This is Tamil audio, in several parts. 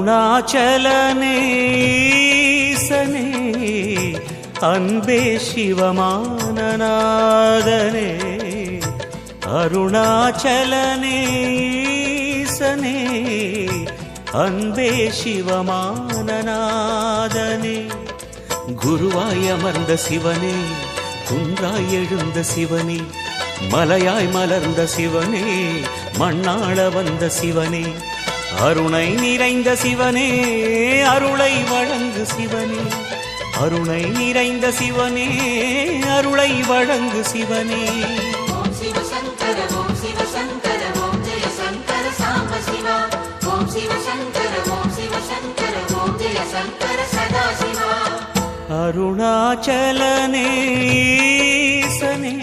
அருணாச்சலனே ஈசனே அன்பே சிவமானநாதனே அருணாச்சலனே ஈசனே அன்பே சிவமானநாதனே குருவாய் அமர்ந்த சிவனே குன்றாய் எழுந்த சிவனே மலையாய் மலர்ந்த சிவனே மண்ணாள வந்த சிவனே அருணை நிறைந்த சிவனே அருளை வழங்கு சிவனே அருணை நிறைந்த சிவனே அருளை வழங்கு சிவனே ஓம் சிவசங்கர ஓம் சிவசங்கர ஓம் ஜெய சங்கர சாம்ப சிவா ஓம் சிவசங்கர ஓம் சிவசங்கர ஓம் ஜெய சங்கர சதா சிவா அருணாச்சலனே ஈசனே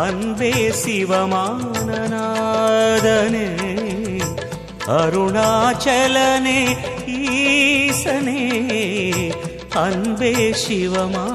அன்பே சிவமானநாதனே அருணாச்சலனே ஈசனே அன்பே சிவமானநாதனே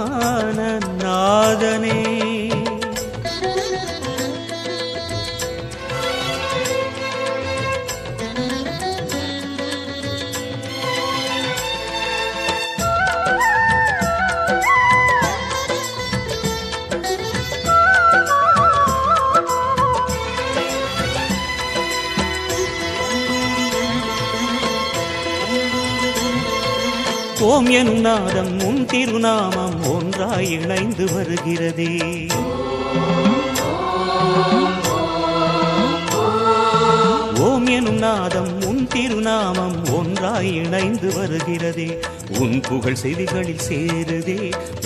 ஓம் எனும் நாதம் உன் திருநாமம் ஒன்றாய் இணைந்து வருகிறதே ஓம் எனும் நாதம் உன் திருநாமம் ஒன்றாய் இணைந்து வருகிறதே உன் புகழ் செவிகளில் சேருதே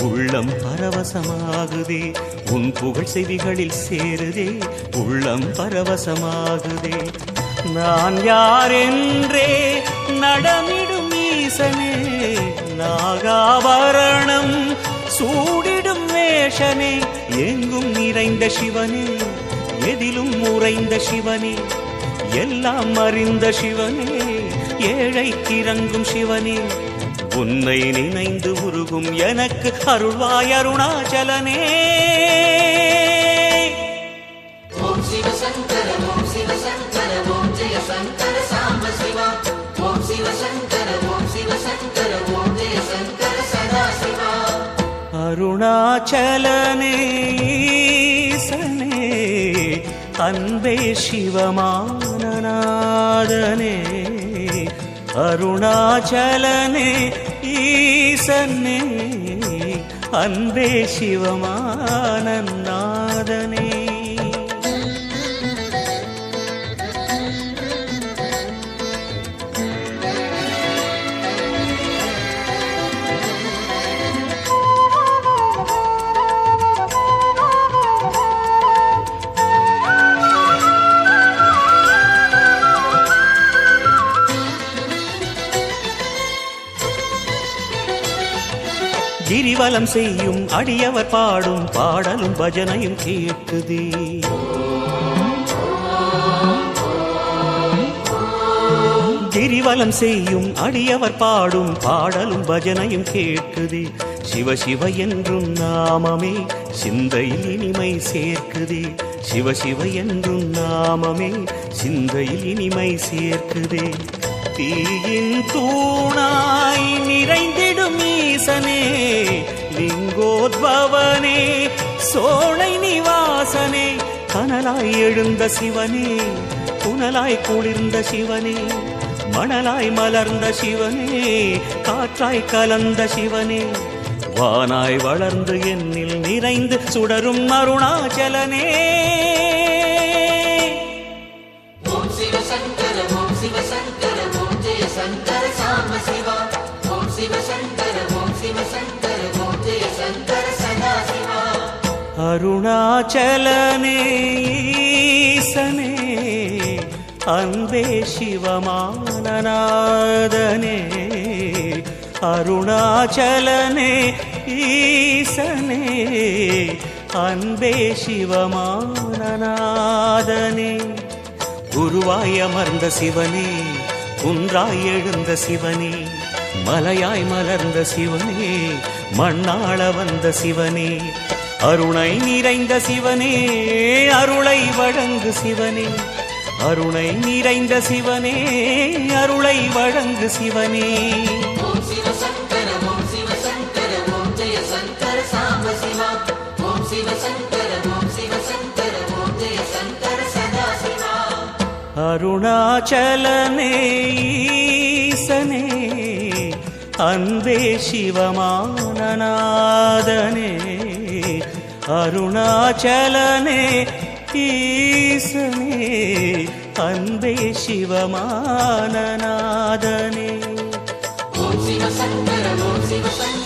உள்ளம் பரவசமாகுதே உன் புகழ் செவிகளில் சேருதே உள்ளம் பரவசமாகுதே நான் யாரென்றே நடமிடும் ஈசனே நாகாபரணம் சூடிடும் வேஷனே எங்கும் நிறைந்த சிவனே எதிலும் உறைந்த சிவனே எல்லாம் அறிந்த சிவனே ஏழைக்கு இறங்கும் சிவனே உன்னை நினைந்து உருகும் எனக்கு அருள்வாய் அருணாச்சலனே ஓம் சிவசங்கர ஓம் சிவசங்கர ஓம் ஜெய சங்கர சாம்ப சிவா ஓம் சிவசங்கர ஓம் சிவசங்கர ஓம் ஜெய சங்கர சதா சிவா அருணாச்சலனே ஈசனே அன்பே சிவமானநாதனே அருணாச்சலனே ஈசனே அன்பே சிவமானநாதனே கிரிவலம் செய்யும் அடியவர் பாடும் பாடலும் பஜனையும் கேட்குதே கிரிவலம் செய்யும் அடியவர் பாடும் பாடலும் பஜனையும் கேட்குதே சிவ சிவ என்றும் நாமமே சிந்தையில் இனிமை சேர்க்குதே சிவ சிவ என்றும் நாமமே சிந்தையில் இனிமை சேர்க்குதே தீயின் தூணாய் நிறைந்திடும் ஈசனே லிங்கோத்பவனே சோலை நிவாசனே கனலாய் எழுந்த சிவனே புனலாய் குளிர்ந்த சிவனே மணலாய் மலர்ந்த சிவனே காற்றாய் கலந்த சிவனே வானாய் வளர்ந்து என்னில் நிறைந்து சுடரும் அருணாச்சலனே ஓம் சிவசங்கர ஓம் சிவசங்கர ஓம் ஜெய சங்கர சாம்ப சிவா ஓம் சிவசங்கர ஓம் சிவசங்கர ஓம் ஜெய சங்கர சதா சிவா அருணாச்சலனே ஈசனே அன்பே சிவமானநாதனே அருணாச்சலனே ஈசனே அன்பே சிவமானநாதனே குருவாய் அமர்ந்த சிவனே குன்றாய் எழுந்த சிவனே, மலையாய் மலர்ந்த சிவனே, மண்ணாள வந்த சிவனே, அருணை நிறைந்த சிவனே, அருளை வழங்கு சிவனே, அருணை நிறைந்த சிவனே, அருளை வழங்கு சிவனே. ஓம் சிவ சங்கர ஓம் சிவ சங்கர ஓம் ஜெய சங்கர சாம்ப சிவா. ஓம் சிவ சங்கர ஓம் சிவ சங்கர ஓம் ஜெய சங்கர சதா சிவா. அருணாச்சலனே ஈசனே, அன்பே சிவமானநாதனே, அருணாச்சலனே ஈசனே, அன்பே சிவமானநாதனே. ஓம் சிவ சங்கர ஓம் சிவ சங்கர